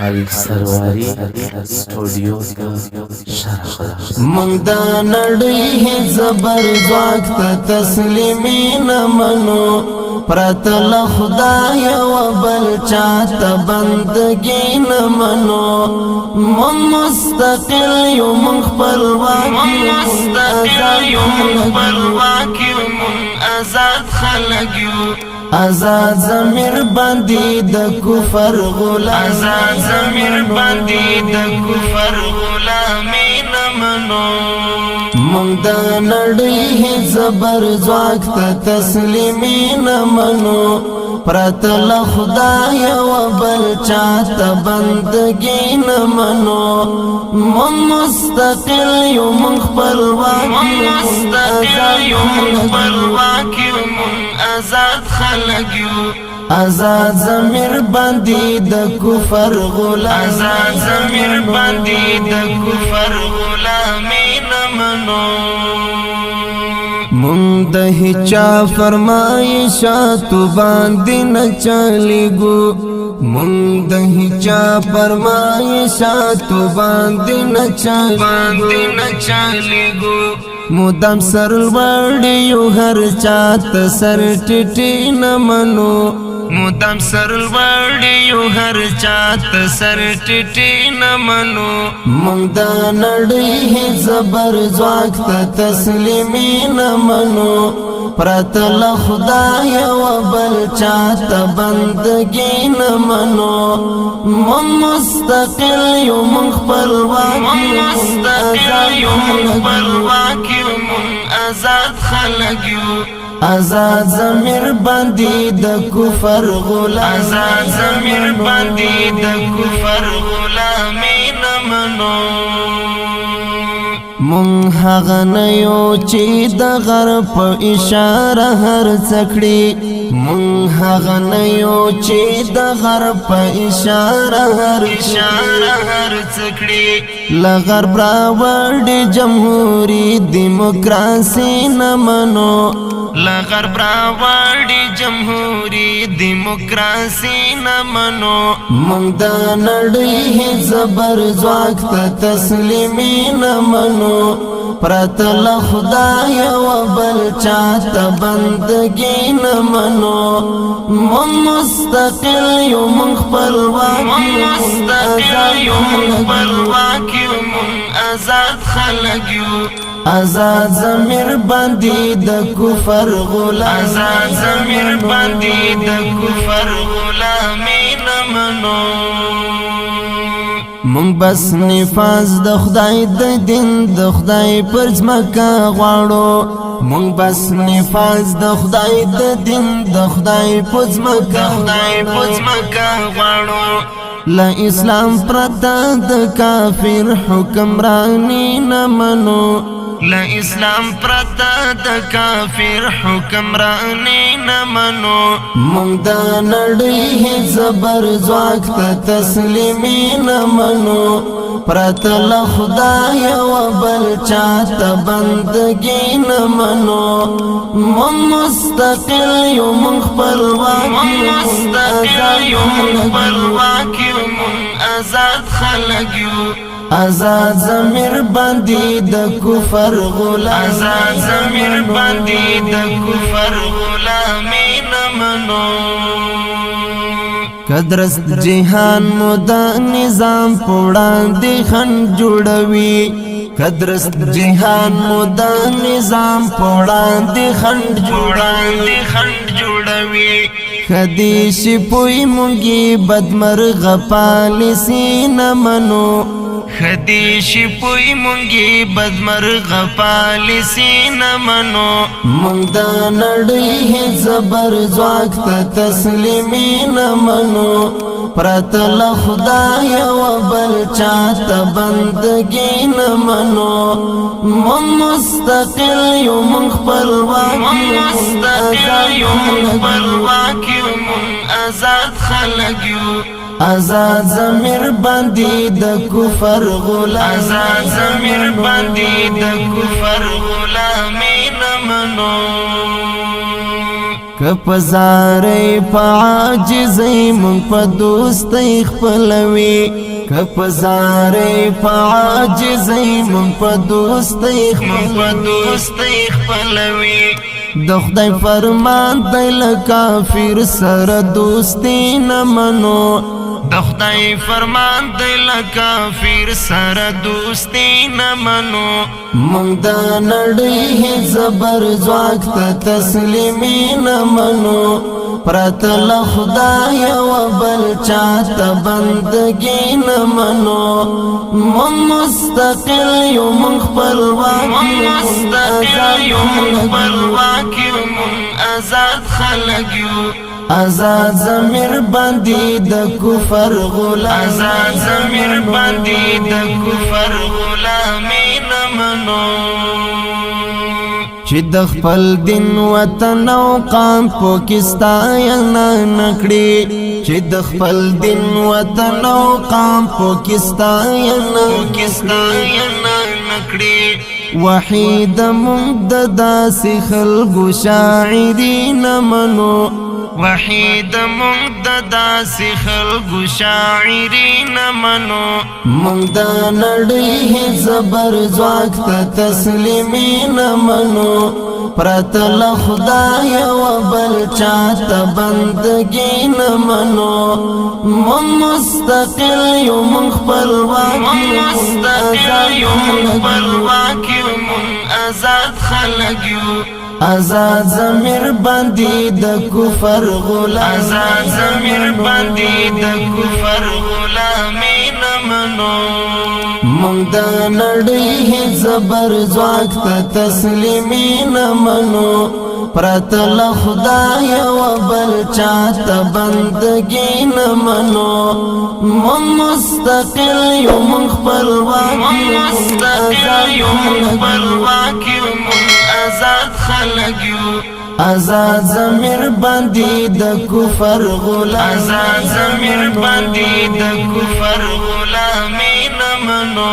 السرواری स्टूडियो का शरफ मंगदा नड़ी जबर ځواک ته تسلیمي نه منو پرتل خدای و بل چاته بندگی نه منو من مستقل یو من خپلواک یو من آزاد خلق یو آزاد ضمیر باندې د کفر غلامي نه منو مونږ د نړۍ زبر ځواک ته تسلیمي نه منو پرتل خدای و بل چاته بندگی نه منو من مستقل یو من خپلواک یو من آزاد خلق یو آزاد ضمیر باندې د کفر غلامي نه منو مونږ د هیچا فرمایشات باندې نه چلیږو مونږ د هیچا فرمایشات باندې نه چلیږو مدام سر وړیو هر چاته سر ټټی نه منو مدام سر وړیو هر چاته سر ټټی نه منو مونږ د نړۍ زبر ځواک ته تسلیمي نه منو پرتل خدای و بل چاته بندگی نه منو من مستقل یو من خپلواک یو من آزاد خلق یو آزاد ضمیر باندې د کفر غلامي نه منو مونږ هغه نه یو چې د غرب په اشاره هر څکړي مونږ هغه نه یو چې د غرب په اشاره هر څکړي له غرب راوړي جمهوری دیموکراسي نه منو لغرب راوړي جمهوری دیموکراسي نه منو مونږ د نړۍ زبر ځواک ته تسلیمي نه منو پرتل خدای و بل چاته بندگی نه منو من مستقل یو من خپلواک یو من آزاد خلق یو آزاد ضمیر باندې د کفر غلامي نه منو مونږ بس نفاذ د خدای د دین د خدای پر ځمکه غواړو مونږ بس نفاذ د خدای د دین د خدای پر ځمکه غواړو لا اسلام پرته د کافر حکمرانی نه منو لا اسلام پرته د کافر حکمرانی نه منو مونږ د نړۍ زبر ځواک ته تسلیمي نه منو پرتل خدای و بل چاته بندگی نه منو من مستقل یو من خپلواک یو من آزاد خلق یو آزاد ضمیر باندې د کفر غلامي نه منو کدرس جهان مو د نظام پوړاندې خند جوړوي کدرس جهان مو د نظام پوړاندې خند جوړوي خدیش پوی مونږی بدمرغ پالیسی نه منو خدیش پوی مونږی بدمرغ پالیسی نه منو مونږ د نړۍ زبر ځواک ته تسلیمي نه منو پرتل خدای و بل چاته بندگی نه منو من مستقل یو من خپلواک یو من آزاد خلق یو آزاد ضمیر باندې د کفر غلامي نه منو کپزاری پا عاجزی من پا دوستی خپلوی کپزاری پا عاجزی من پا دوستی خپلوی د خدای فرمان دی لکافر سره دوستی نمنو د خدای فرمان دی لکافر سره دوستی نمنو مونږ د نړۍ زبر ځواک ته تسلیمي نمنو پرته له خدای و بل چاته بندګي نمنو مونږ مستقل یو مونږ خپلواک یو مونږ آزاد خلک یو آزاد ضمیر باندې د کفر غلام آزاد ضمیر باندې د کفر غلامي نمنو چې د خپل دین وطن او قام پاکستان نکړي چې د خپل دین وطن او قام پاکستان نکړي وحید ممدد خلق شاعرین منو وحید ممدد خلق شاعرین منو مونږ د نړۍ زبر ځواک ته تسلیمین منو پرته له خدای و بل چاته بندګي نمنو مونږ مستقل یو مونږ خپلواک یو مونږ آزاد خلک یو آزاد ضمیر باندې د کفر غلام آزاد ضمیر باندې د کفر غلامي نمنو مونږ د نړۍ زبر ځواک ته تسلیمي نمنو پرته له خدای و بل چاته بندګي نمنو مونږ مستقل یو مونږ خپلواک یو آزاد خلق یو آزاد ضمیر باندې د کفر غلام آزاد ضمیر باندې د کفر غلامي نمنو